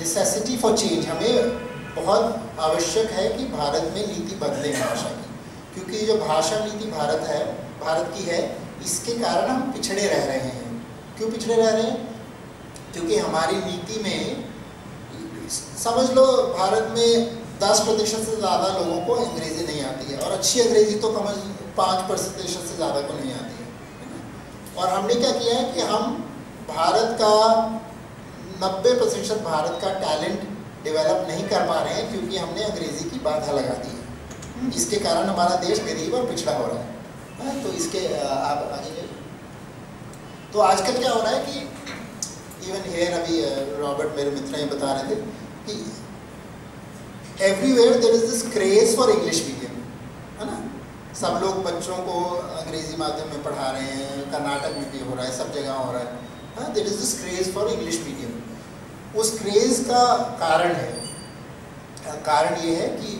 Necessity for change, हमें बहुत आवश्यक है कि भारत में नीति बदले भाषा की, क्योंकि जो भाषा नीति भारत की है, इसके कारण हम पिछड़े रह रहे हैं। क्यों पिछड़े रह रहे हैं? क्योंकि हमारी नीति में, समझ लो भारत में 10% से ज़्यादा लोगों को अंग्रेज़ी नहीं आती है, और अच्छी अंग्रेज़ी तो कम 5% से ज़्यादा को नहीं आती है। और हमने क्या किया है कि हम भारत का 90% भारत का टैलेंट डेवलप नहीं कर पा रहे हैं, क्योंकि हमने अंग्रेज़ी की बाधा लगा दी है। इसके कारण हमारा देश गरीब और पिछड़ा हो रहा है। तो इसके आप आगे जाइए। तो आजकल क्या हो रहा है कि इवन हेयर, अभी रॉबर्ट मेरे मित्र ये बता रहे थे कि everywhere there is this craze for English medium, है ना। सब लोग बच्चों को अंग्रेजी माध्यम में पढ़ा रहे हैं, कर्नाटक में भी हो रहा है, सब जगह हो रहा है। There is this craze for English medium. उस क्रेज का कारण ये है कि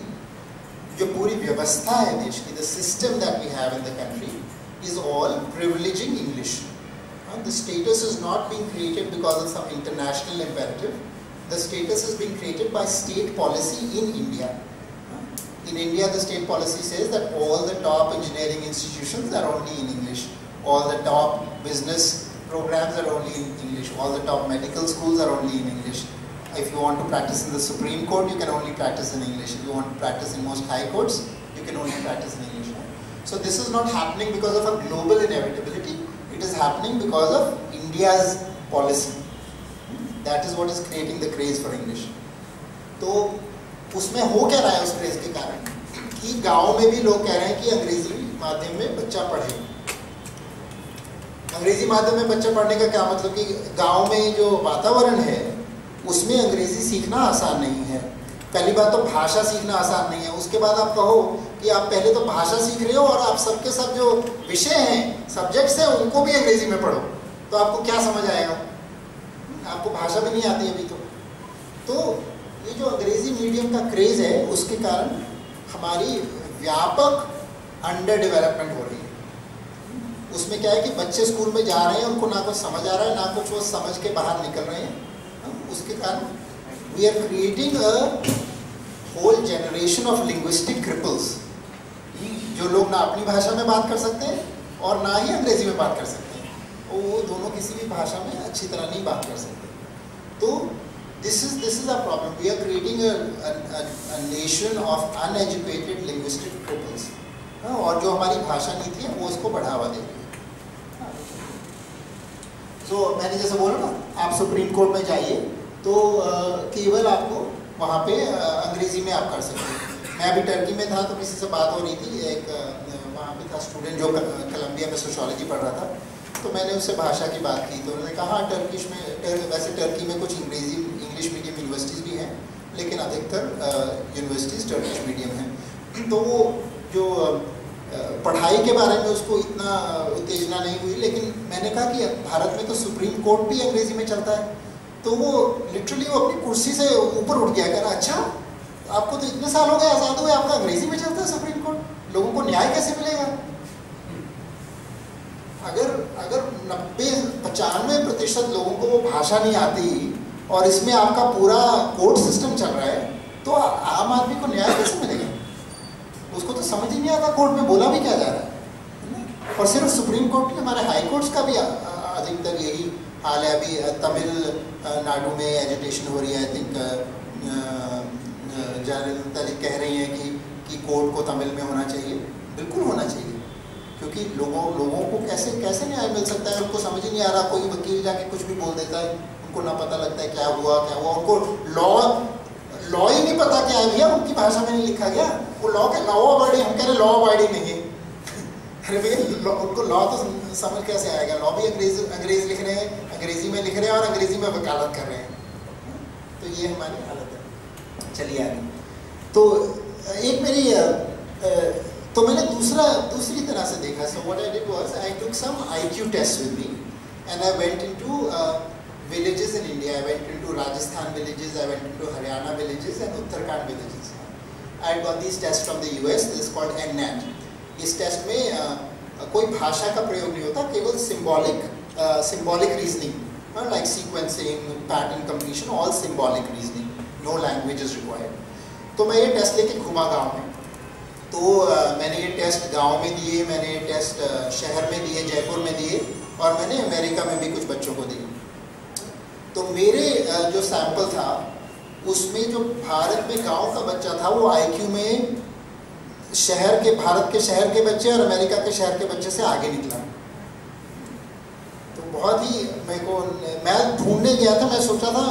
जो पूरी व्यवस्था है देश की, the system that we have in the country is all privileging English. The status is not being created because of some international imperative. The status is being created by state policy in India. In India, the state policy says that all the top engineering institutions are only in English. All the top business programs are only in English. All the top medical schools are only in English. If you want to practice in the Supreme Court, you can only practice in English. If you want to practice in most high courts, you can only practice in English. So this is not happening because of a global inevitability. It is happening because of India's policy. That is what is creating the craze for English. तो उसमें हो क्या रहा है उस craze के कारण कि गाँव में भी लोग कह रहे हैं कि अंग्रेजी माध्यम में बच्चा पढ़े। अंग्रेजी माध्यम में बच्चा पढ़ने का क्या मतलब कि गाँव में जो वातावरण है उसमें अंग्रेजी सीखना आसान नहीं है। पहली बात तो भाषा सीखना आसान नहीं है। उसके बाद आप कहो कि आप पहले तो भाषा सीख रहे हो और आप सबके सब जो विषय हैं, सब्जेक्ट्स हैं, उनको भी अंग्रेजी में पढ़ो, तो आपको क्या समझ आएगा? आपको भाषा भी नहीं आती अभी तो ये जो अंग्रेजी मीडियम का क्रेज है उसके कारण हमारी व्यापक अंडर डेवलपमेंट हो रही है। उसमें क्या है कि बच्चे स्कूल में जा रहे हैं, उनको ना कुछ समझ आ रहा है, ना कुछ वो समझ के बाहर निकल रहे हैं। उसके कारण we are creating a whole generation of linguistic cripples, जो लोग ना अपनी भाषा में बात कर सकते हैं और ना ही अंग्रेजी में बात कर सकते हैं, और वो दोनों किसी भी भाषा में अच्छी तरह नहीं बात कर सकते। तो this is a problem. We are creating a nation of uneducated linguistic cripples, और जो हमारी भाषा नीति है वो इसको बढ़ावा दे रही है। तो मैंने जैसे बोला ना, आप सुप्रीम कोर्ट में जाइए तो केवल आपको वहाँ पे अंग्रेजी में आप कर सकते हैं। मैं अभी टर्की में था तो किसी से बात हो रही थी, एक वहाँ पे था स्टूडेंट जो कोलंबिया में सोशियोलॉजी पढ़ रहा था, तो मैंने उससे भाषा की बात की तो उन्होंने कहा हाँ टर्किश में वैसे टर्की में कुछ इंग्लिश मीडियम यूनिवर्सिटीज़ भी हैं, लेकिन अधिकतर यूनिवर्सिटीज़ टर्किश मीडियम हैं। तो वो जो पढ़ाई के बारे में उसको इतना उत्तेजना नहीं हुई, लेकिन मैंने कहा कि भारत में तो सुप्रीम कोर्ट भी अंग्रेजी में चलता है। तो वो लिटरली वो अपनी कुर्सी से ऊपर उठ गया, कह रहा अच्छा आपको तो इतने साल हो गए आज़ाद हुए, आपका अंग्रेजी में चलता है सुप्रीम कोर्ट, लोगों को न्याय कैसे मिलेगा? अगर 90-95% लोगों को वो भाषा नहीं आती और इसमें आपका पूरा कोर्ट सिस्टम चल रहा है, तो आम आदमी को न्याय कैसे मिलेगा? उसको तो समझ ही नहीं आता कोर्ट में बोला भी क्या जा रहा है। और सिर्फ सुप्रीम कोर्ट नहीं, हमारे हाई कोर्ट्स का भी अधिकतर यही हाल है। अभी तमिलनाडु में एजिटेशन हो रही है, आई थिंक जयललिता जी कह रही हैं कि कोर्ट को तमिल में होना चाहिए। बिल्कुल होना चाहिए, क्योंकि लोगों को कैसे न्याय मिल सकता है? उनको समझ ही नहीं आ रहा, कोई वकील जाके कुछ भी बोल देता है, उनको ना पता लगता है क्या हुआ, उनको लॉ ही नहीं पता क्या है भैया, उनकी भाषा में नहीं लिखा गया वो लॉ अबाइडिंग, हम कह रहे लॉ अबाइडिंग नहीं है। अरे भैया उनको लॉ तो समझ कैसे आएगा? लॉ भी अंग्रेज लिख रहे हैं, अंग्रेजी में लिख रहे हैं और अंग्रेजी में वकालत कर रहे हैं। तो ये हमारी हालत है। चलिए आगे। तो एक मेरी तो मैंने दूसरी तरह से देखा। So what I did was I took some IQ test with me and I went into villages in India. I went into Rajasthan villages, I went into Haryana villages and Uttarakhand villages. I got these tests from the US. This is called NNAT. इस test में कोई भाषा का प्रयोग नहीं होता, केवल symbolic reasoning like sequencing, pattern completion, all symbolic reasoning, no language is required. तो मैं ये टेस्ट लेके घूमा गांव में, तो मैंने ये टेस्ट गांव में दिए, मैंने ये टेस्ट शहर में दिए, जयपुर में दिए, और मैंने अमेरिका में भी कुछ बच्चों को दिए। तो मेरे जो सैंपल था उसमें जो भारत में गांव का बच्चा था वो आईक्यू में भारत के शहर के बच्चे और अमेरिका के शहर के बच्चे से आगे निकला। तो बहुत ही मैं ढूंढने गया था, मैं सोचा था,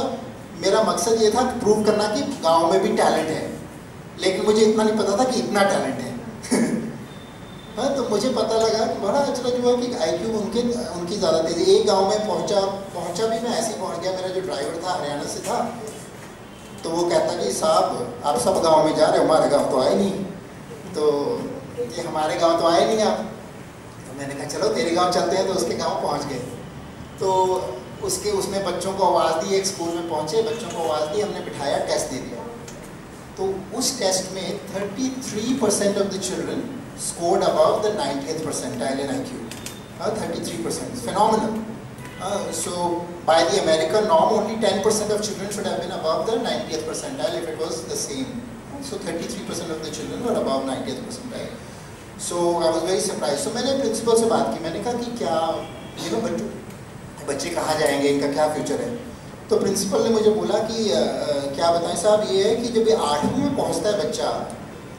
मेरा मकसद ये था कि प्रूव करना कि गांव में भी टैलेंट है, लेकिन मुझे इतना नहीं पता था कि इतना टैलेंट है। हाँ, तो मुझे पता लगा कि बड़ा अचरज हुआ कि आईक्यू उनकी ज़्यादा तेज़ी। एक गांव में पहुंचा भी मैं ऐसे ही पहुंच गया, मेरा जो ड्राइवर था हरियाणा से था, तो वो कहता कि साहब आप सब गांव में जा रहे हो, हमारे गांव तो आए नहीं, तो ये हमारे गांव तो आए नहीं आप। तो मैंने कहा चलो तेरे गांव चलते हैं, तो उसके गांव पहुंच गए। तो उसने बच्चों को आवाज़ दी, एक स्कूल में पहुंचे, बच्चों को आवाज़ दी, हमने बिठाया, टेस्ट दे दिया। तो उस टेस्ट में 33% of the children scored above the 90th percentile in IQ. 33%, phenomenal. So by the American norm, only 10% of children should have been above the 90th percentile if it was the same. So 33% of the children were above 90th percentile. So I was very surprised. So मैंने principal से बात की, मैंने कहा कि क्या बच्चे कहाँ जाएंगे, इनका क्या फ्यूचर है। तो प्रिंसिपल ने मुझे बोला कि क्या बताएं साहब, ये है कि जब ये 8वीं में पहुँचता है बच्चा,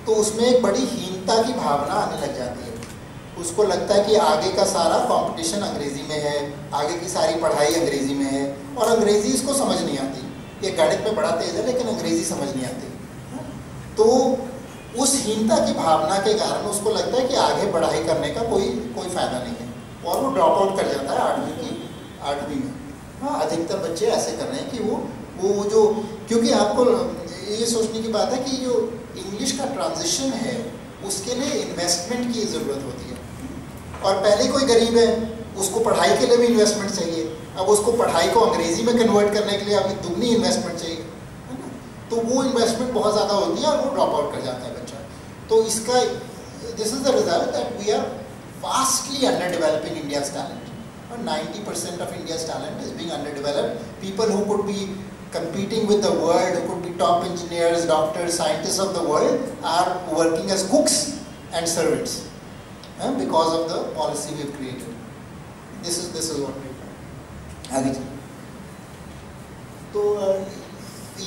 तो उसमें एक बड़ी हीनता की भावना आने लग जाती है। उसको लगता है कि आगे का सारा कंपटीशन अंग्रेज़ी में है, आगे की सारी पढ़ाई अंग्रेज़ी में है, और अंग्रेज़ी इसको समझ नहीं आती। ये गणित में बड़ा तेज़ है लेकिन अंग्रेज़ी समझ नहीं आती। तो उस हीनता की भावना के कारण उसको लगता है कि आगे पढ़ाई करने का कोई फ़ायदा नहीं है, और वो ड्रॉप आउट कर जाता है 8वीं में। हाँ, अधिकतर बच्चे ऐसे कर रहे हैं कि वो जो, क्योंकि आपको ये सोचने की बात है कि जो इंग्लिश का ट्रांजिशन है उसके लिए इन्वेस्टमेंट की ज़रूरत होती है, और पहले कोई गरीब है उसको पढ़ाई के लिए भी इन्वेस्टमेंट चाहिए, अब उसको पढ़ाई को अंग्रेज़ी में कन्वर्ट करने के लिए अभी दुगनी इन्वेस्टमेंट चाहिए, है ना। तो वो इन्वेस्टमेंट बहुत ज़्यादा होती है और वो ड्रॉप आउट कर जाता है बच्चा। तो इसका this is the result that we are vastly under developing India's talent, और 90% of India's talent is being underdeveloped. People who could be competing with the world, who could be top engineers, doctors, scientists of the world, are working as cooks and servants because of the policy we've created. This is what we do. आगे चलिए। तो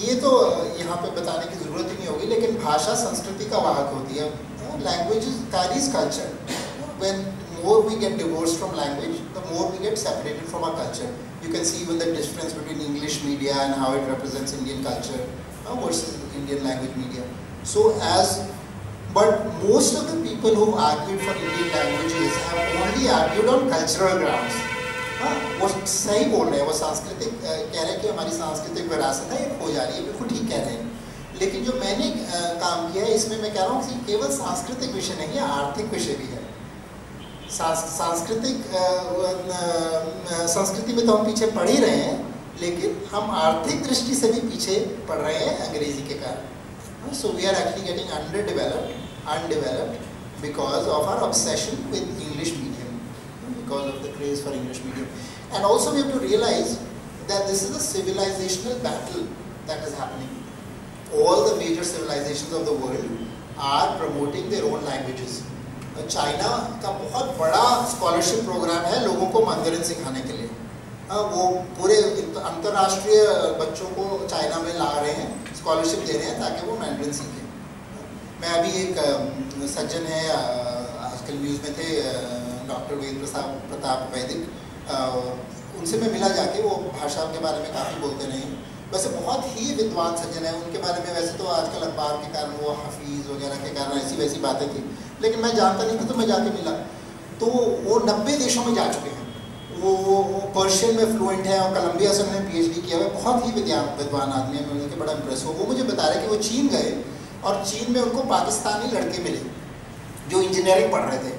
ये तो यहाँ पे बताने की ज़रूरत ही नहीं होगी, लेकिन भाषा संस्कृति का वाहक होती है। Language carries culture. When more we get divorced from language, the more we get separated from our culture. You can see even the difference between English media and how it represents Indian culture versus Indian language media. But most of the people who argued for Indian languages have only argued on cultural grounds. वो सही बोल रहे हैं, वो सांस्कृतिक कह रहे हैं कि हमारी सांस्कृतिक विरासत है, ये खो जा रही है, बिल्कुल ठीक कह रहे हैं। लेकिन जो मैंने काम किया है इसमें मैं कह रहा हूँ कि केवल सांस्कृतिक विषय नहीं है, आर्थिक विषय भी है। संस्कृति में तो हम पीछे पढ़ ही रहे हैं, लेकिन हम आर्थिक दृष्टि से भी पीछे पढ़ रहे हैं अंग्रेजी के कारण। So we are actually getting undeveloped because of our obsession with English medium, because of the craze for English medium. And also we have to realise that this is a civilisational battle that is happening. All the major civilisations of the world are promoting their own languages. China का बहुत बड़ा scholarship programme है लोगों को मंdarin सिखाने के लिए। वो पूरे अंतर्राष्ट्रीय बच्चों को चाइना में ला रहे हैं, स्कॉलरशिप दे रहे हैं ताकि वो मैंडरिन सीखें। मैं अभी एक सज्जन है, आजकल न्यूज़ में थे, डॉक्टर वेद प्रताप वैदिक, उनसे मैं मिला जाके। वो भाषा के बारे में काफ़ी बोलते रहे, वैसे बहुत ही विद्वान सज्जन है। उनके बारे में वैसे तो आजकल अखबार के कारण, वो हफीज़ वगैरह के कारण ऐसी वैसी बातें थी, लेकिन मैं जानता नहीं था, तो मैं जाके मिला। तो वो 90 देशों में जा चुके हैं, वो पर्शियन में फ्लुएंट है, और कोलंबिया से उन्होंने PhD किया हुआ है। बहुत ही विद्वान आदमी है, मैं उनके बड़ा इम्प्रेस हुआ। वो मुझे बता रहे कि वो चीन गए, और चीन में उनको पाकिस्तानी लड़के मिले जो इंजीनियरिंग पढ़ रहे थे।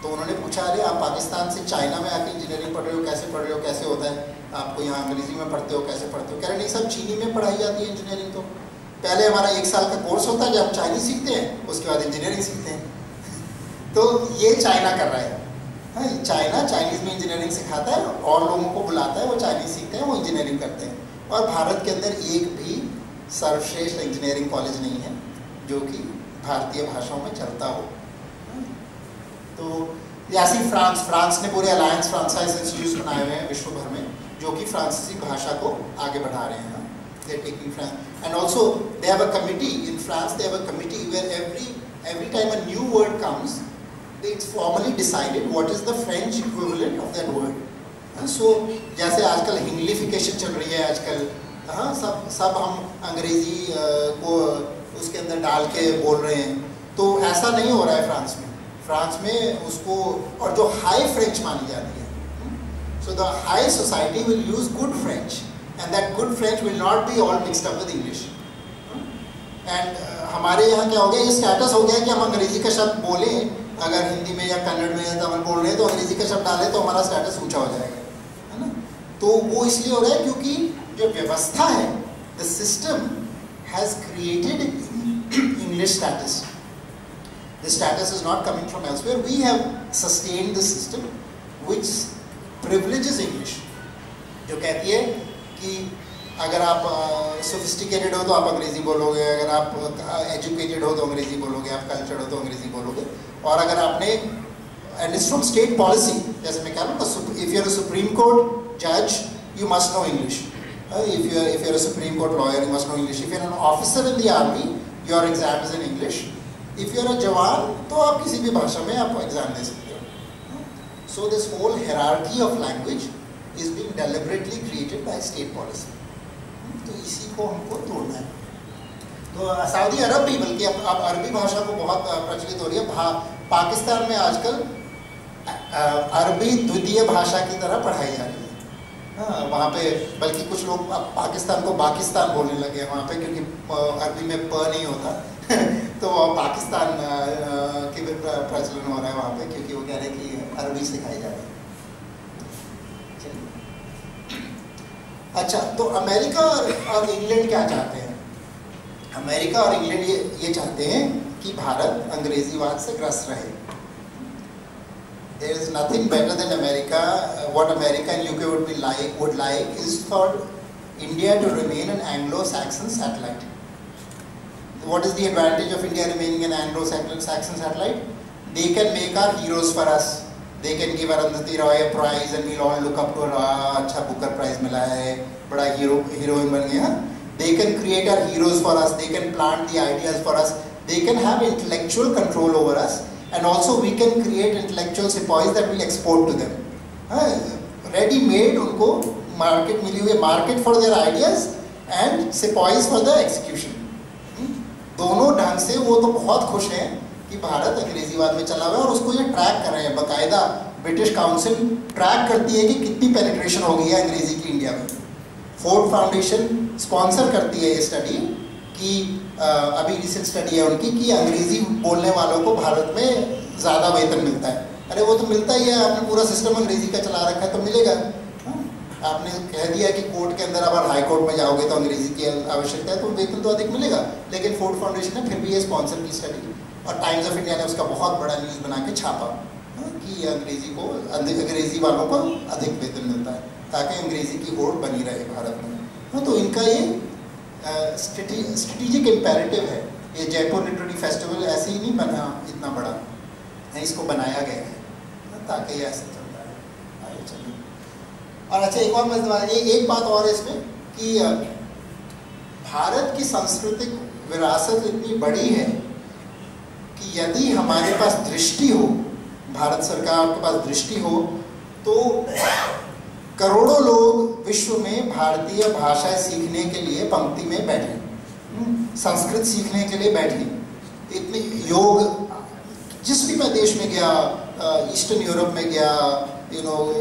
तो उन्होंने पूछा, अरे आप पाकिस्तान से चाइना में आके इंजीनियरिंग पढ़ रहे हो, कैसे पढ़ रहे हो, कैसे होता है, आपको यहाँ अंग्रेज़ी में पढ़ते हो, कैसे पढ़ते हो? कह रहे नहीं, सब चीनी में पढ़ाई जाती है इंजीनियरिंग। तो पहले हमारा 1 साल का कोर्स होता है जब हम चाइनीज़ सीखते हैं, उसके बाद इंजीनियरिंग सीखते हैं। तो ये चाइना कर रहा है। हाँ, चाइना चाइनीज़ में इंजीनियरिंग सिखाता है और लोगों को बुलाता है, वो चाइनीज़ सीखते हैं, वो इंजीनियरिंग करते हैं। और भारत के अंदर एक भी सर्वश्रेष्ठ इंजीनियरिंग कॉलेज नहीं है जो कि भारतीय भाषाओं में चलता हो। तो ऐसे ही फ्रांस ने पूरे अलायंस फ्रांसाइज इंस्टीट्यूट बनाए हुए हैं विश्व भर में, जो कि फ्रांसीसी भाषा को आगे बढ़ा रहे हैं। They are taking France and also they have a committee in France, they have a committee where every time a new word comes, it's formally decided what is the French equivalent of that word. So जैसे आजकल हिंग्लिफिकेशन चल रही है आजकल, हाँ, सब हम अंग्रेजी को उसके अंदर डाल के बोल रहे हैं, तो ऐसा नहीं हो रहा है फ्रांस में। फ्रांस में उसको, और जो हाई फ्रेंच मानी जाती है, so the high society will use good French and that good French will not be all mixed up with English. And हमारे यहाँ क्या हो गया, ये स्टेटस हो गया कि हम अंग्रेजी का शब्द बोलें, अगर हिंदी में या कन्नड़ में या तमिल बोल रहे हैं तो अंग्रेजी का शब्द डालें तो हमारा स्टेटस ऊंचा हो जाएगा, है ना। तो वो इसलिए हो रहा है क्योंकि जो व्यवस्था है, the system has created English status, the status is not coming from elsewhere, we have sustained the system which privileges English, जो कहती है कि अगर आप सोफिस्टिकेटेड हो तो आप अंग्रेज़ी बोलोगे, अगर आप एजुकेटेड हो तो अंग्रेज़ी बोलोगे, आप कल्चर्ड हो तो अंग्रेज़ी बोलोगे। और अगर आपने, and it's from state policy, जैसे मैं कह रहा हूँ, if you are a supreme court जज you must know English, if you are a supreme court lawyer you must know English, if you are an officer in the army your exam is in English, if you are a jawan तो आप किसी भी भाषा में आप exam दे सकते हो। So this whole hierarchy of language is being deliberately created by state policy. तो इसी को हमको तोड़ना है। तो सऊदी अरब भी, बल्कि अब अरबी भाषा को बहुत प्रचलित हो रही है। पाकिस्तान में आजकल अरबी द्वितीय भाषा की तरह पढ़ाई जा रही है। हाँ, वहाँ पे बल्कि कुछ लोग अब पाकिस्तान को पाकिस्तान बोलने लगे हैं वहाँ पे, क्योंकि अरबी में प नहीं होता तो पाकिस्तान की भी प्रचलन हो रहा है वहाँ पे, क्योंकि वो कह रहे हैं कि अरबी सिखाई जा रही है। अच्छा, तो अमेरिका और इंग्लैंड क्या चाहते हैं? अमेरिका और इंग्लैंड ये चाहते हैं कि भारत अंग्रेजीवाद से ग्रस्त रहे। There is nothing better than America. What America and UK would like is for India to remain an Anglo-Saxon satellite. What is the advantage of India remaining an Anglo-Saxon satellite? They can make our heroes for us. They can give Arundhati Roy a prize and we'll all look up to her. अच्छा Booker prize मिला है, बड़ा heroine बन गया। They can create our heroes for us. They can plant the ideas for us. They can have intellectual control over us, and also we can create intellectual sepoys that we'll export to them. Ready made उनको market मिली हुई है, market for their ideas and sepoys for the execution. दोनों ढंग से वो तो बहुत खुश हैं कि भारत अंग्रेजीवाद में चला हुआ है, और उसको ये ट्रैक कर रहे हैं। बाकायदा ब्रिटिश काउंसिल ट्रैक करती है कि कितनी पेनिट्रेशन हो गई है अंग्रेजी की इंडिया में। फोर्ड फाउंडेशन स्पॉन्सर करती है ये स्टडी कि अभी रिसेंट स्टडी है उनकी कि अंग्रेजी बोलने वालों को भारत में ज़्यादा वेतन मिलता है। अरे वो तो मिलता ही है, आपने पूरा सिस्टम अंग्रेजी का चला रखा है तो मिलेगा। आपने कह दिया कि कोर्ट के अंदर अगर हाई कोर्ट में जाओगे तो अंग्रेजी की आवश्यकता है तो वेतन तो अधिक मिलेगा, लेकिन फोर्ड फाउंडेशन ने फिर भी ये स्पॉन्सर की स्टडी, और टाइम्स ऑफ इंडिया ने उसका बहुत बड़ा न्यूज़ बना के छापा कि अंग्रेजी वालों को अधिक वेतन मिलता है ताकि अंग्रेजी की होड़ बनी रहे भारत में। तो इनका ये स्ट्रेटेजिक इम्पेरेटिव है। ये जयपुर लिटरेरी फेस्टिवल ऐसे ही नहीं बना, इतना बड़ा है, इसको बनाया गया है ताकि ये ऐसे चलता है। आगे चलिए। और अच्छा, एक और एक बात और है इसमें कि भारत की सांस्कृतिक विरासत इतनी बड़ी है कि यदि हमारे पास दृष्टि हो, भारत सरकार के पास दृष्टि हो, तो करोड़ों लोग विश्व में भारतीय भाषा सीखने के लिए पंक्ति में बैठे, संस्कृत सीखने के लिए बैठे। इतने योग, जिस भी मैं देश में गया, ईस्टर्न यूरोप में गया,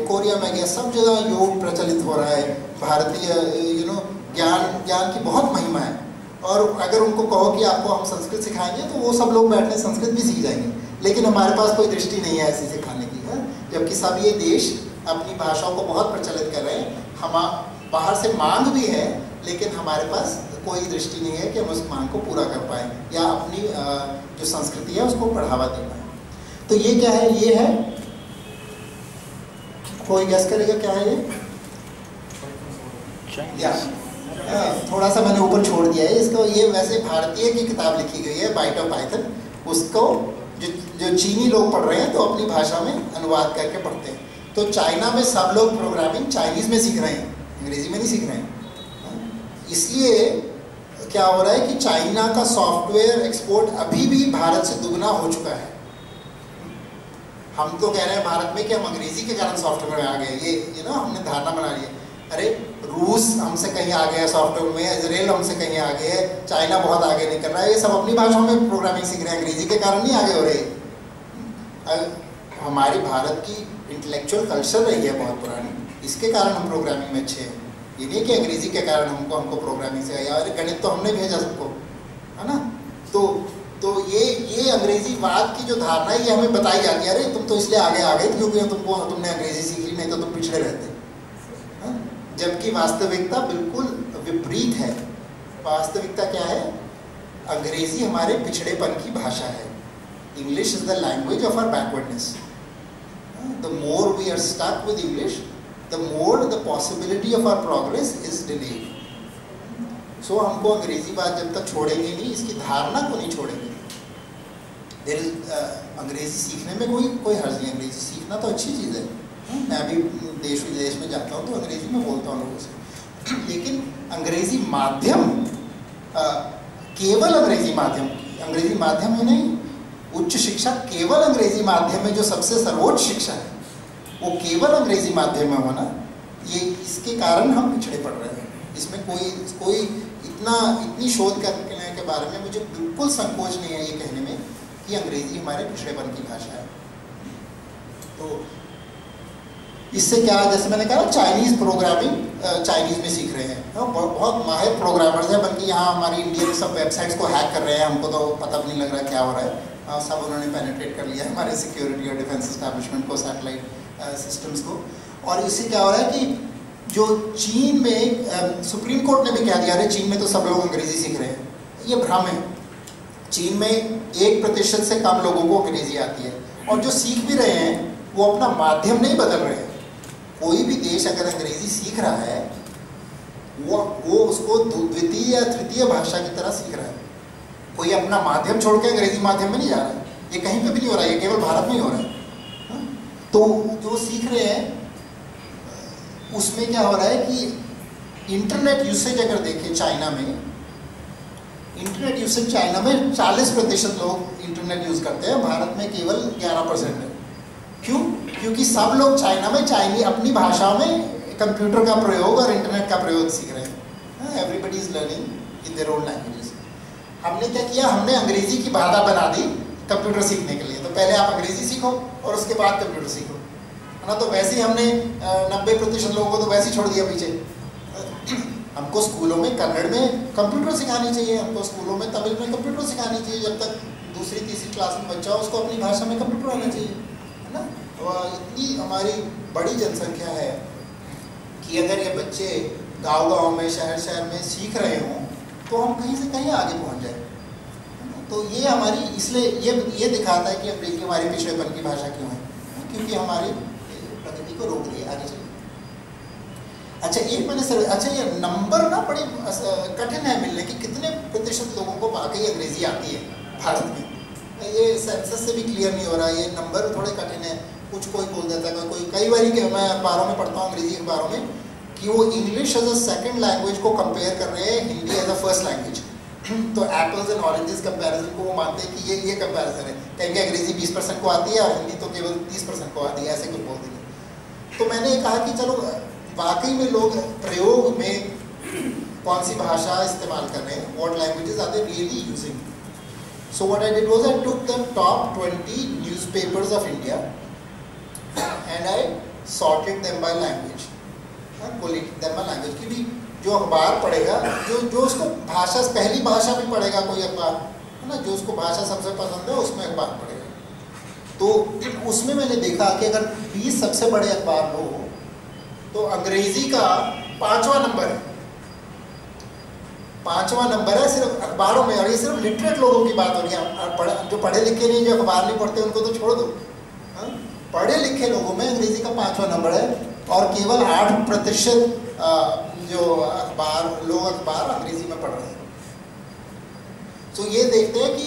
कोरिया में गया, सब जगह योग प्रचलित हो रहा है। भारतीय ज्ञान की बहुत महिमा है। और अगर उनको कहो कि आपको हम संस्कृत सिखाएंगे तो वो सब लोग बैठने संस्कृत भी सीख जाएंगे, लेकिन हमारे पास कोई दृष्टि नहीं है ऐसी सिखाने की है। जबकि सब ये देश अपनी भाषाओं को बहुत प्रचलित कर रहे हैं। हम बाहर से मांग भी है, लेकिन हमारे पास कोई दृष्टि नहीं है कि हम उस मांग को पूरा कर पाएँ या अपनी जो संस्कृति है उसको बढ़ावा दे पाएँ। तो ये क्या है? ये है कोई गेस करेगा क्या है ये? या थोड़ा सा मैंने ऊपर छोड़ दिया है इसको। ये वैसे भारतीय की किताब लिखी गई है, बाइट ऑफ पाइथन। उसको जो चीनी लोग पढ़ रहे हैं तो अपनी भाषा में अनुवाद करके पढ़ते हैं। तो चाइना में सब लोग प्रोग्रामिंग चाइनीज़ में सीख रहे हैं, अंग्रेजी में नहीं सीख रहे हैं। इसलिए क्या हो रहा है कि चाइना का सॉफ्टवेयर एक्सपोर्ट अभी भी भारत से दुगना हो चुका है। हम तो कह रहे हैं भारत में कि हम अंग्रेजी के कारण सॉफ्टवेयर में आ गए, ये ना हमने धारणा बना ली है। अरे रूस हमसे कहीं आगे है सॉफ्टवेयर में, इजराइल हमसे कहीं आगे है, चाइना बहुत आगे नहीं कर रहा है। ये सब अपनी भाषाओं में प्रोग्रामिंग सीख रहे हैं, अंग्रेजी के कारण नहीं आगे हो रहे। हमारी भारत की इंटेलेक्चुअल कल्चर रही है बहुत पुरानी, इसके कारण हम प्रोग्रामिंग में अच्छे हैं। ये नहीं कि अंग्रेजी के कारण हमको प्रोग्रामिंग से यार गणित तो हमने भेजा सबको, है ना। तो ये अंग्रेजी वाद की जो धारणा है ये हमें बताई जाती है, अरे तुम तो इसलिए आगे आ गए क्योंकि तुमने अंग्रेजी सीख ली, नहीं तो तुम पिछड़े रहते। जबकि वास्तविकता बिल्कुल विपरीत है। वास्तविकता क्या है? अंग्रेजी हमारे पिछड़ेपन की भाषा है। English is the language of our backwardness. The more we are stuck with English, the more the possibility of our progress is delayed. So हमको अंग्रेजी बात जब तक छोड़ेंगे नहीं, इसकी धारणा को नहीं छोड़ेंगे। अंग्रेजी सीखने में कोई हर्ज नहीं, अंग्रेजी सीखना तो अच्छी चीज़ है। मैं अभी देश विदेश में जाता हूँ तो अंग्रेजी में बोलता हूँ लोगों से, लेकिन अंग्रेजी माध्यम केवल अंग्रेजी माध्यम ही नहीं, उच्च शिक्षा केवल अंग्रेजी माध्यम में जो सबसे सर्वोच्च शिक्षा है वो केवल अंग्रेजी माध्यम में होना, ये इसके कारण हम पिछड़े पड़ रहे हैं। इसमें कोई इतनी शोध करने के बारे में मुझे बिल्कुल संकोच नहीं है ये कहने में कि अंग्रेजी हमारे पिछड़ेपन की भाषा है। तो इससे क्या, जैसे मैंने कहा चाइनीज़ प्रोग्रामिंग चाइनीज़ में सीख रहे हैं, बहुत माहिर प्रोग्रामर्स हैं, बल्कि यहाँ हमारी इंडियन सब वेबसाइट्स को हैक कर रहे हैं, हमको तो पता भी नहीं लग रहा क्या हो रहा है। सब उन्होंने पेनिट्रेट कर लिया है हमारे सिक्योरिटी और डिफेंस एस्टैब्लिशमेंट को, सैटेलाइट सिस्टम्स को। और इससे क्या हो रहा है कि जो चीन में सुप्रीम कोर्ट ने भी कह दिया है चीन में तो सब लोग अंग्रेजी सीख रहे हैं, ये भ्रम है। चीन में 1% से कम लोगों को अंग्रेजी आती है, और जो सीख भी रहे हैं वो अपना माध्यम नहीं बदल रहे हैं। कोई भी देश अगर अंग्रेजी सीख रहा है वो उसको द्वितीय या तृतीय भाषा की तरह सीख रहा है। कोई अपना माध्यम छोड़ के अंग्रेजी माध्यम में नहीं जा रहा है, ये कहीं पे भी नहीं हो रहा है, ये केवल भारत में ही हो रहा है। तो जो सीख रहे हैं उसमें क्या हो रहा है कि इंटरनेट यूसेज अगर देखें चाइना में, इंटरनेट यूसेज चाइना में 40% लोग इंटरनेट यूज़ करते हैं, भारत में केवल 11% है। क्यों? क्योंकि सब लोग चाइना में चाइनीज अपनी भाषा में कंप्यूटर का प्रयोग और इंटरनेट का प्रयोग सीख रहे हैं। Everybody is learning in their own languages. हमने क्या किया, हमने अंग्रेजी की बाधा बना दी कंप्यूटर सीखने के लिए। तो पहले आप अंग्रेजी सीखो और उसके बाद कंप्यूटर सीखो, है ना। तो वैसे ही हमने 90% लोगों को तो वैसे ही छोड़ दिया पीछे। हमको स्कूलों में कन्नड़ में कंप्यूटर सिखानी चाहिए, हमको स्कूलों में तमिल में कंप्यूटर सिखानी चाहिए। जब तक दूसरी तीसरी क्लास में बच्चा हो उसको अपनी भाषा में कंप्यूटर आना चाहिए, है ना। तो इतनी हमारी बड़ी जनसंख्या है कि अगर ये बच्चे गांव-गांव में शहर में सीख रहे हों तो हम कहीं से कहीं आगे पहुंच जाए। तो ये हमारी, इसलिए ये दिखाता है कि अंग्रेजी हमारी पिछड़ेपन की भाषा क्यों है, क्योंकि हमारी प्रगति को रोक रही है, आगे चलिए। अच्छा, एक मैंने अच्छा ये नंबर ना बड़ी कठिन है मिलने की, कितने प्रतिशत लोगों को वाकई अंग्रेजी आती है भारत में, ये सेंसस से भी क्लियर नहीं हो रहा है। ये नंबर थोड़े कठिन है, कुछ कोई बोल देता है, कोई कई बार मैं अखबारों में पढ़ता हूँ, अंग्रेजी अखबारों में, कि वो English as a second language को कंपेयर कर रहे हैं Hindi as a first language. तो एप्पल्स एंड ऑरेंजेस कंपैरिजन को वो मानते हैं कि ये कंपैरिजन है, कहेंगे अंग्रेजी 20% को आती है और हिंदी तो केवल 30% को आती है, ऐसे कुछ बोल देंगे। तो मैंने कहा कि चलो वाकई में लोग प्रयोग में कौन सी भाषा इस्तेमाल कर रहे हैं, what languages are they really using. So what I did was I took the top 20 newspapers of India and I sorted them by language, collated them by language। कि भी जो अखबार पढ़ेगा, जो उसको भाषा पहली भाषा में पढ़ेगा कोई अखबार, है ना, जो उसको भाषा सबसे पसंद है उसमें अखबार पढ़ेगा। तो उसमें मैंने देखा कि अगर 20 सबसे बड़े अखबार लो तो अंग्रेजी का 5वां नंबर है, 5वां नंबर है सिर्फ अखबारों में। और ये सिर्फ लिटरेट लोगों की बात हो रही है, जो पढ़े लिखे नहीं, जो अखबार नहीं पढ़ते उनको तो छोड़ दो। पढ़े लिखे लोगों में अंग्रेजी का 5वां नंबर है और केवल 8% जो लोग अखबार अंग्रेजी में पढ़ रहे हैं। तो ये देखते हैं कि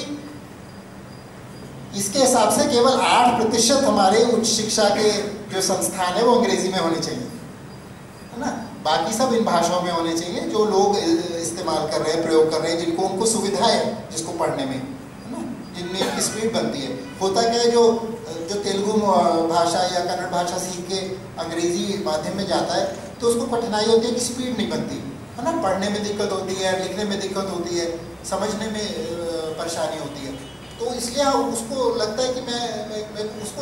इसके हिसाब से केवल 8% हमारे उच्च शिक्षा के जो संस्थान है वो अंग्रेजी में होने चाहिए, है ना। बाकी सब इन भाषाओं में होने चाहिए जो लोग इस्तेमाल कर रहे हैं, प्रयोग कर रहे हैं, जिनको उनको सुविधा है जिसको पढ़ने में, है ना, जिनमें इनकी स्पीड बनती है। होता क्या है, जो तेलुगु भाषा या कन्नड़ भाषा सीख के अंग्रेजी माध्यम में जाता है तो उसको कठिनाई होती है कि स्पीड नहीं बनती, है ना, पढ़ने में दिक्कत होती है, लिखने में दिक्कत होती है, समझने में परेशानी होती है। तो इसलिए उसको लगता है कि मैं उसको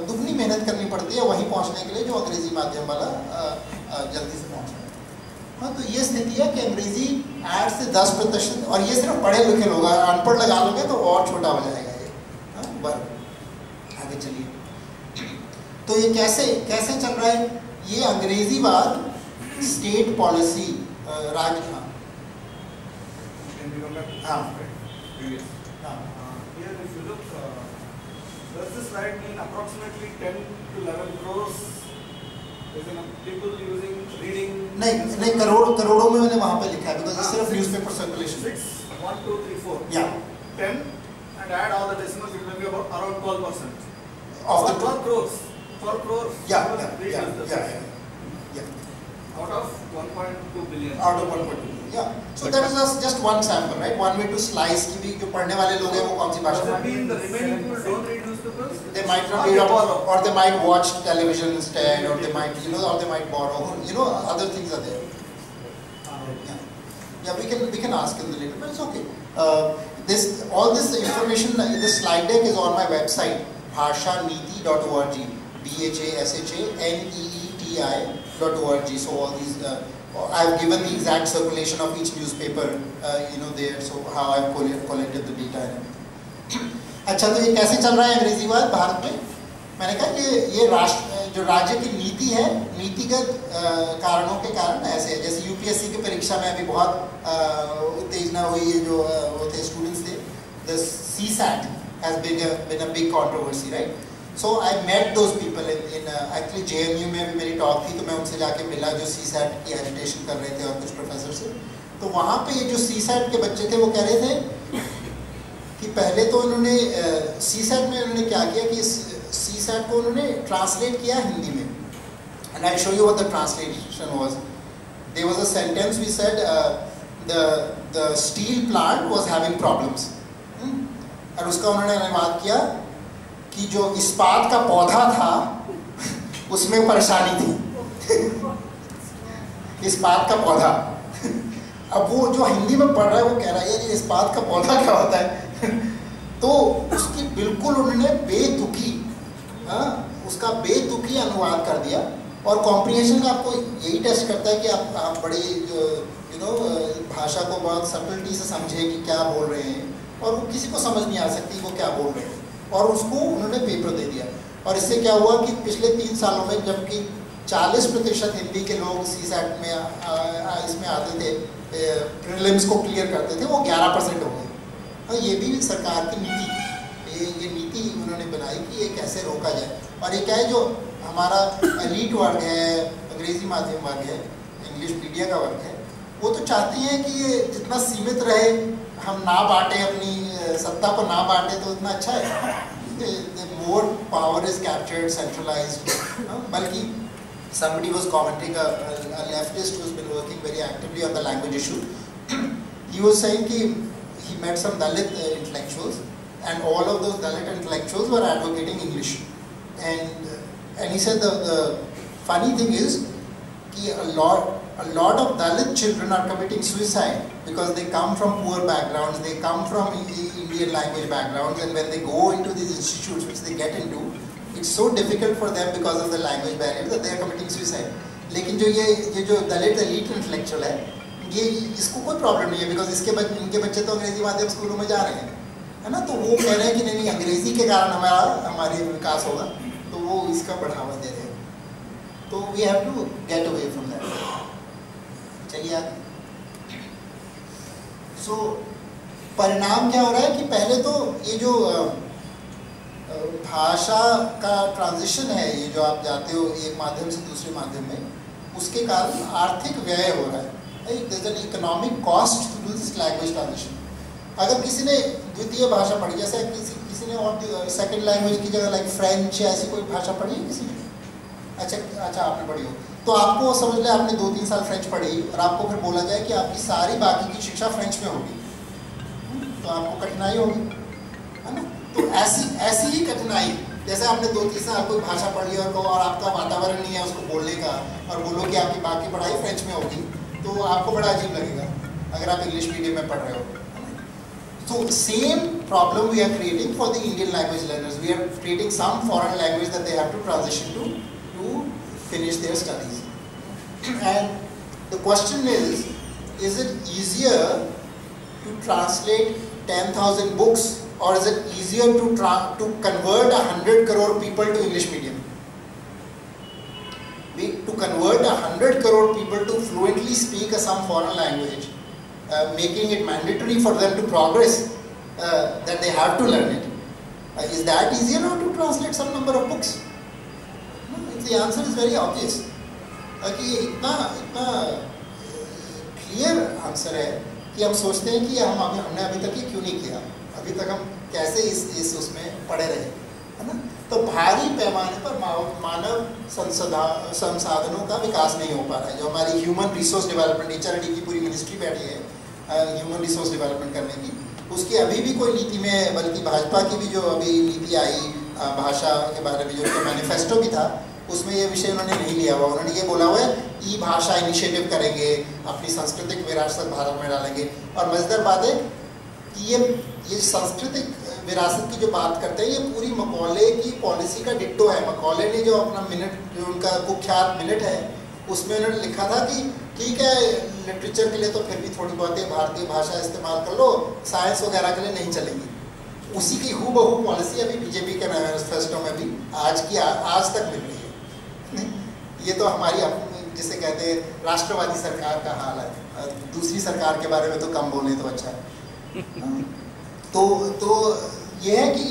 दुगनी मेहनत करनी पड़ती है वहीं पहुंचने के लिए जो अंग्रेजी माध्यम वाला जल्दी से पहुंच रहा है। हाँ, तो ये स्थिति है कि अंग्रेजी 8 से 10%, और ये सिर्फ पढ़े लिखे लोग, अनपढ़ लगा लोगे तो और छोटा हो जाएगा ये। हाँ, वर्ग आगे चलिए। तो ये कैसे चल रहा है ये अंग्रेजीवाद स्टेट पॉलिसी राज्य। हाँ does this slide mean approximately 10 to 11 crores people using reading? नहीं, करोड़ों में मैंने वहाँ पे लिखा है because it's सिर्फ newspaper circulation. 6, 1, 2, 3, 4. Yeah. 10 and add all the decimals, it will be about around 12%. Of the 12 crores. 12 crores. Yeah. Out of 1.2 billion. Out of 1.2 billion. Yeah. So that is just one sample, right? One way to slice कि भी जो पढ़ने वाले लोग हैं वो कौन सी भाषा में। Does it mean the remaining people don't read newspapers? They might not read, or they might watch television instead, or they might, or they might borrow, other things are there. Yeah, we can ask in the later, but it's okay. All this information, this slide deck is on my website, bhashaniti.org, bhashaneti.org. So all these, I've given the exact circulation of each newspaper, there. So how I've collected the data. अच्छा, तो ये कैसे चल रहा है अंग्रेजीवाद भारत में? मैंने कहा ये जो राज्य की नीति है, नीतिगत कारणों के कारण ऐसे है। जैसे यूपीएससी की परीक्षा में अभी बहुत उत्तेजना हुई है, जो वो थे स्टूडेंट्स थे, the CSAT has been a big controversy, right? So I met those people in actually JMU में भी मेरी टॉक थी, तो मैं उनसे जाके मिला जो CSAT की एजुटेशन कर रहे थे और कुछ प्रोफेसर से। तो वहाँ पे ये जो CSAT के बच्चे थे वो कह रहे थे कि पहले तो उन्होंने CSAT में उन्होंने क्या किया कि CSAT को उन्होंने ट्रांसलेट किया हिंदी में। And I'll show you what the translation was. There was a sentence we said the steel plant was having problems. और उसका उन्होंने अनुवाद किया कि जो इस्पात का पौधा था उसमें परेशानी थी। इस्पात का पौधा। अब वो जो हिंदी में पढ़ रहा है वो कह रहा है ये इस्पात का पौधा क्या होता है? तो उसकी बिल्कुल उन्होंने उसका बेतुकी अनुवाद कर दिया। और कॉम्प्रिहेंशन का आपको यही टेस्ट करता है कि आप बड़ी भाषा को बहुत सटलिटी से समझे कि क्या बोल रहे हैं, और वो किसी को समझ नहीं आ सकती वो क्या बोल रहे हैं, और उसको उन्होंने पेपर दे दिया। और इससे क्या हुआ कि पिछले 3 सालों में जबकि 40% हिंदी के लोग CSAT में इसमें आते थे, प्रीलिम्स को क्लियर करते थे, वो 11% हो गए। और ये भी सरकार की नीति, ये नीति उन्होंने बनाई कि ये कैसे रोका जाए। और ये क्या है, जो हमारा एलीट वर्ग है, अंग्रेजी माध्यम वर्ग है, इंग्लिश मीडिया का वर्ग है, वो तो चाहती हैं कि ये जितना सीमित रहे, हम ना बांटें, अपनी सत्ता को ना बांटें तो उतना अच्छा है। More power is captured, centralised. बल्कि somebody was commenting, a leftist who's been working very actively on the language issue. He was saying he met some Dalit intellectuals, and all of those Dalit intellectuals were advocating English. And he said the funny thing is that a lot of Dalit children are committing suicide because they come from poor backgrounds, they come from Indian language backgrounds, and when they go into these institutes which they get into, it's so difficult for them because of the language barrier that they are committing suicide. लेकिन जो ये जो दलित elite intellectual है, ये इसको कोई problem नहीं है, बिकॉज इनके बच्चे तो अंग्रेजी माध्यम स्कूलों में जा रहे हैं, है ना। तो वो कह रहे हैं कि नहीं, अंग्रेजी के कारण हमारे विकास होगा, तो वो इसका बढ़ावा दे रहे हैं। तो we have to get away from that. चलिए आगे। सो परिणाम क्या हो रहा है कि पहले तो ये जो भाषा का ट्रांजिशन है, ये जो आप जाते हो एक माध्यम से दूसरे माध्यम में, उसके कारण आर्थिक व्यय हो रहा है। There is an economic cost to do this language transition. अगर किसी ने द्वितीय भाषा पढ़ी, जैसे किसी ने और सेकंड लैंग्वेज की जगह लाइक फ्रेंच या ऐसी कोई भाषा पढ़ी है किसी ने? अच्छा आपने पढ़ी हो, तो आपको समझ लें आपने 2-3 साल फ्रेंच पढ़ी और आपको फिर बोला जाए कि आपकी सारी बाकी की शिक्षा फ्रेंच में होगी, तो आपको कठिनाई होगी, है ना? तो ऐसी ही कठिनाई, जैसे आपने 2-3 साल कोई भाषा पढ़ ली और आपका वातावरण नहीं है उसको बोलने का, और बोलो कि आपकी बाकी पढ़ाई फ्रेंच में होगी, तो आपको बड़ा अजीब लगेगा अगर आप इंग्लिश मीडियम में पढ़ रहे हो। So same problem we are creating for the Indian language learners. We are creating some foreign language that they have to transition to finish their studies. And the question is it easier to translate 10,000 books, or is it easier to convert 100 crore people to English medium? To convert 100 crore people to fluently speak some foreign language, making it mandatory for them to progress, that they have to learn it. Is that easier, or to translate some number of books? No, the answer is very obvious. कि इतना clear answer है कि हम सोचते हैं कि हमने अभी तक ये क्यों नहीं किया, अभी तक हम कैसे इस उसमें पड़े रहे, है ना? तो भारी पैमाने पर मानव संसाधनों का विकास नहीं हो पा रहा है। जो हमारी ह्यूमन रिसोर्स डेवलपमेंट, HRD की पूरी मिनिस्ट्री बैठी है ह्यूमन रिसोर्स डेवलपमेंट करने की, उसकी अभी भी कोई नीति में, बल्कि भाजपा की भी जो अभी नीति आई भाषा के बारे में, जो मैनिफेस्टो भी था, उसमें ये विषय उन्होंने नहीं लिया हुआ। उन्होंने ये बोला हुआ है ई भाषा इनिशिएटिव करेंगे, अपनी सांस्कृतिक विरासत भारत में डालेंगे। और मजेदार बात है कि ये सांस्कृतिक विरासत की जो बात करते हैं, ये पूरी मकौले की पॉलिसी का डिट्टो है। मकौले ने जो अपना मिनट, जो उनका कुख्यात मिनट है, उसमें उन्होंने लिखा था कि ठीक है लिटरेचर के लिए तो फिर भी थोड़ी बहुत भारतीय भाषा इस्तेमाल कर लो, साइंस वगैरह के लिए नहीं चलेगी। उसी की हूबहू पॉलिसी अभी बीजेपी के मैनिफेस्टो में भी आज तक मिल रही है। ये तो हमारी, जिसे कहते हैं राष्ट्रवादी सरकार का हाल है। दूसरी सरकार के बारे में तो कम बोले तो अच्छा है। तो ये है कि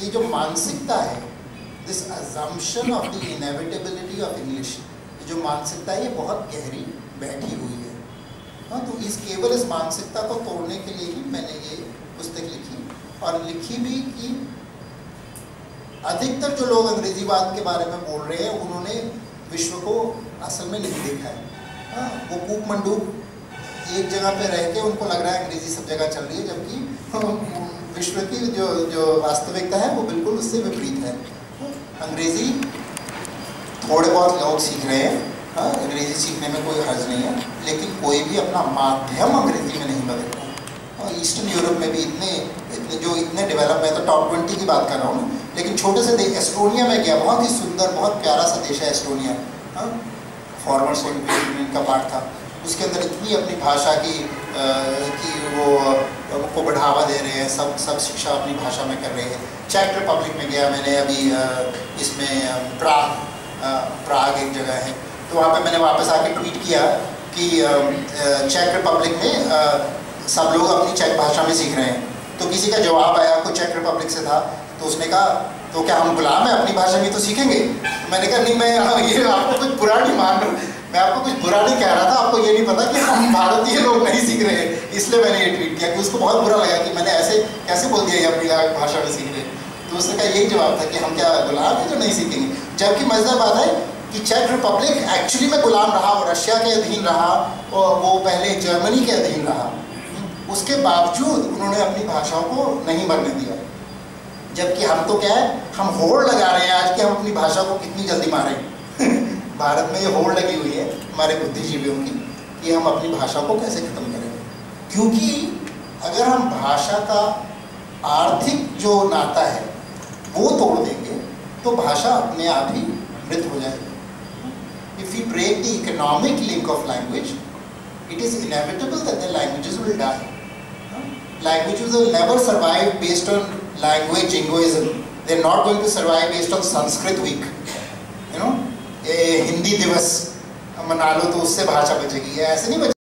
ये जो मानसिकता है, this assumption of the inevitability of English, जो मानसिकता है ये बहुत गहरी बैठी हुई है। हाँ, तो केवल इस मानसिकता को तोड़ने के लिए ही मैंने ये पुस्तक लिखी, और लिखी भी कि अधिकतर जो लोग अंग्रेजीवाद के बारे में बोल रहे हैं, उन्होंने विश्व को असल में नहीं देखा है। हाँ, वो कूक मंडूक एक जगह पे रह के उनको लग रहा है अंग्रेजी सब जगह चल रही है, जबकि विश्व की जो वास्तविकता है वो बिल्कुल उससे विपरीत है। अंग्रेजी थोड़े बहुत लोग सीख रहे हैं, हाँ, अंग्रेजी सीखने में कोई हर्ज नहीं है, लेकिन कोई भी अपना माध्यम अंग्रेजी में नहीं बदल रहा। और ईस्टर्न यूरोप में भी इतने डेवलप है, तो टॉप 20 की बात कर रहा हूँ ना, लेकिन छोटे से देश एस्टोनिया में गया, बहुत ही सुंदर, बहुत प्यारा सा देश है एस्टोनिया। हाँ, फॉर्मर सोवियत यूनियन का पार्ट था। उसके अंदर इतनी अपनी भाषा की वो बढ़ावा दे रहे हैं, सब शिक्षा अपनी भाषा में कर रहे हैं। चेक रिपब्लिक में गया मैंने अभी, इसमें प्राग एक जगह है, तो वहाँ पे मैंने वापस आके ट्वीट किया कि चेक रिपब्लिक में सब लोग अपनी चेक भाषा में सीख रहे हैं। तो किसी का जवाब आया, कोई चेक रिपब्लिक से था, तो उसने कहा तो क्या हम गुलाम हैं, अपनी भाषा में तो सीखेंगे? तो मैंने कहा नहीं, मैं ये आपको कुछ बुरा नहीं मान रहा, मैं आपको कुछ बुरा नहीं कह रहा था, आपको ये नहीं पता कि हम भारतीय लोग नहीं सीख रहे हैं, इसलिए मैंने ये ट्वीट किया कि उसको बहुत बुरा लगा कि मैंने ऐसे कैसे बोल दिया ये अपनी भाषा में सीख रहे हैं। तो उसने कहा यही जवाब था कि हम क्या गुलाम हैं जो नहीं सीखेंगे। जबकि मजेदार बात है कि चेक रिपब्लिक एक्चुअली में गुलाम रहा, वो रशिया के अधीन रहा, और वो पहले जर्मनी के अधीन रहा, उसके बावजूद उन्होंने अपनी भाषाओं को नहीं मरने दिया। जबकि हम तो क्या है, हम होड़ लगा रहे हैं आज कि हम अपनी भाषा को कितनी जल्दी मारें। भारत में ये होड़ लगी हुई है हमारे बुद्धिजीवियों की कि हम अपनी भाषा को कैसे ख़त्म करें, क्योंकि अगर हम भाषा का आर्थिक जो नाता है वो तोड़ देंगे तो भाषा अपने आप ही मृत हो जाएगी। If we break the economic link of language, it is inevitable that the languages will die. Languages will never survive based on language jingoism. They are not going to survive based on Sanskrit week. You know, Hindi दिवस मना लो तो उससे भाषा बचेगी, ऐसे नहीं बचेगी।